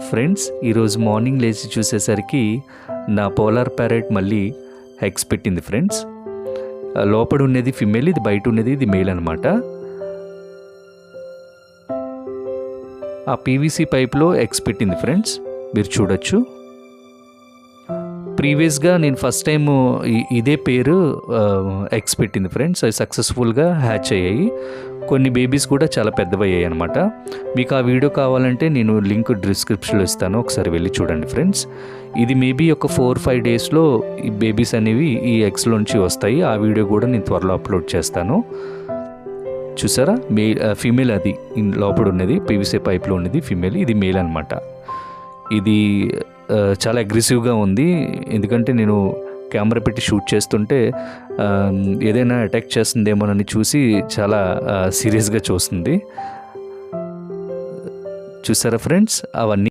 Friends, ఈరోజు morning లేచి చూసేసరికి నా పోలార్ ప్యారెట్ మళ్ళీ ఎగ్స్ పెట్టింది ఫ్రెండ్స్. లోపల ఉన్నది ఫిమేల్, ఇది బయట ఉన్నది ఇది మేల్ అనమాట. ఆ పీవీసీ పైప్లో ఎగ్స్ పెట్టింది ఫ్రెండ్స్, మీరు చూడొచ్చు. ప్రీవియస్గా నేను ఫస్ట్ టైం ఇదే పేరు ఎగ్స్ పెట్టింది ఫ్రెండ్స్. అవి సక్సెస్ఫుల్గా హ్యాచ్ అయ్యాయి. కొన్ని బేబీస్ కూడా చాలా పెద్దవయ్యాయి అనమాట. మీకు ఆ వీడియో కావాలంటే నేను లింక్ డిస్క్రిప్షన్లో ఇస్తాను, ఒకసారి వెళ్ళి చూడండి ఫ్రెండ్స్. ఇది మేబీ ఒక 4-5 డేస్లో ఈ బేబీస్ అనేవి ఈ ఎగ్స్లోంచి వస్తాయి. ఆ వీడియో కూడా నేను త్వరలో అప్లోడ్ చేస్తాను. చూసారా, ఫీమేల్ అది లోపల ఉన్నది, పీవీసీ పైప్లో ఉన్నది ఫీమేల్, ఇది మేల్ అనమాట. ఇది చాలా అగ్రెసివ్గా ఉంది, ఎందుకంటే నేను కెమెరా పెట్టి షూట్ చేస్తుంటే ఏదైనా అటాక్ చేస్తుందేమోనని చూసి చాలా సీరియస్గా చూస్తుంది. చూసారా ఫ్రెండ్స్, అవన్నీ